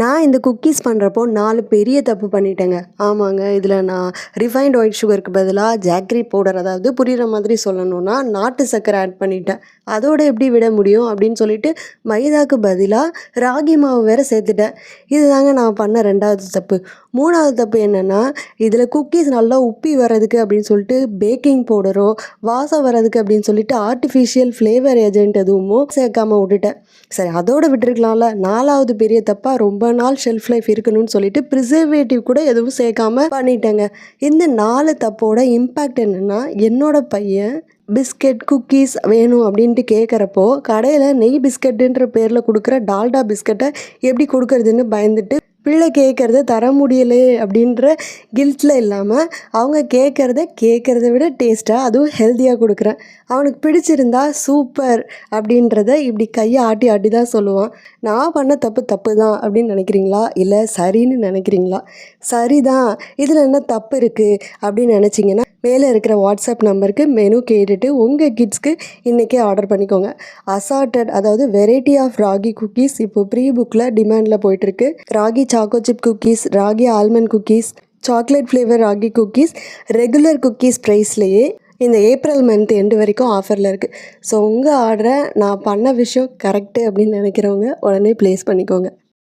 நான் இந்த குக்கீஸ் பண்ணுறப்போ 4 பெரிய தப்பு பண்ணிட்டேங்க. ஆமாங்க. இதில் நான் ரிஃபைன்ட் ஒயிட் சுகருக்கு பதிலாக ஜாக்ரி பவுடர், அதாவது புரிகிற மாதிரி சொல்லணும்னா நாட்டு சர்க்கரை ஆட் பண்ணிட்டேன். அதோட எப்படி விட முடியும் அப்படின்னு சொல்லிட்டு மைதாக்கு பதிலாக ராகி மாவு வேறு சேர்த்துட்டேன். இதுதாங்க நான் பண்ண 2வது தப்பு. 3வது தப்பு என்னென்னா, இதில் குக்கீஸ் நல்லா உப்பி வர்றதுக்கு அப்படின்னு சொல்லிட்டு பேக்கிங் பவுடரோ வாசம் வர்றதுக்கு அப்படின்னு சொல்லிட்டு ஆர்டிஃபிஷியல் ஃப்ளேவர் ஏஜென்ட் எதுவும் சேர்க்காம விட்டுட்டேன். சரி, அதோடு விட்டுருக்கலாம்ல. 4வது பெரிய தப்பாக ரொம்ப நாள் ஷெல்ஃப் லைஃப் இருக்கணும்னு சொல்லிட்டு ப்ரிசர்வேட்டிவ் கூட எதுவும் சேர்க்காம பண்ணிட்டேங்க. இந்த 4 தப்போட இம்பேக்ட் என்னென்னா, என்னோட பையன் பிஸ்கெட் குக்கீஸ் வேணும் அப்படின்ட்டு கேட்குறப்போ கடையில் நெய் பிஸ்கட்டுன்ற பேரில் கொடுக்குற டால்டா பிஸ்கட்டை எப்படி கொடுக்கறதுன்னு பயந்துட்டு பிள்ளை கேட்குறத தர முடியலையே அப்படின்ற கில்ட்டில் இல்லாமல் அவங்க கேட்குறத விட டேஸ்ட்டாக அதுவும் ஹெல்த்தியாக கொடுக்குறேன். அவனுக்கு பிடிச்சிருந்தா சூப்பர் அப்படின்றத இப்படி கையை ஆட்டி ஆட்டி தான் சொல்லுவான். நான் பண்ண தப்பு தான் அப்படின்னு நினைக்கிறீங்களா, இல்லை சரின்னு நினைக்கிறீங்களா? சரிதான், இதில் என்ன தப்பு இருக்குது அப்படின்னு நினச்சிங்கன்னா மேலே இருக்கிற வாட்ஸ்அப் நம்பருக்கு மெனு கேட்டுட்டு உங்கள் கிட்ஸ்க்கு இன்றைக்கே ஆர்டர் பண்ணிக்கோங்க. அசார்ட்டட், அதாவது வெரைட்டி ஆஃப் ராகி குக்கீஸ் இப்போ ப்ரீ புக்கில் டிமாண்டில் போயிட்டுருக்கு. Ragi choco chip cookies, ragi almond cookies, chocolate flavour ragi cookies regular cookies ப்ரைஸ்லேயே இந்த ஏப்ரல் மந்த் எண்டு வரைக்கும் ஆஃபரில் இருக்குது. ஸோ உங்கள் ஆர்டரை நான் பண்ண விஷயம் கரெக்டு அப்படின்னு நினைக்கிறவங்க உடனே ப்ளேஸ் பண்ணிக்கோங்க.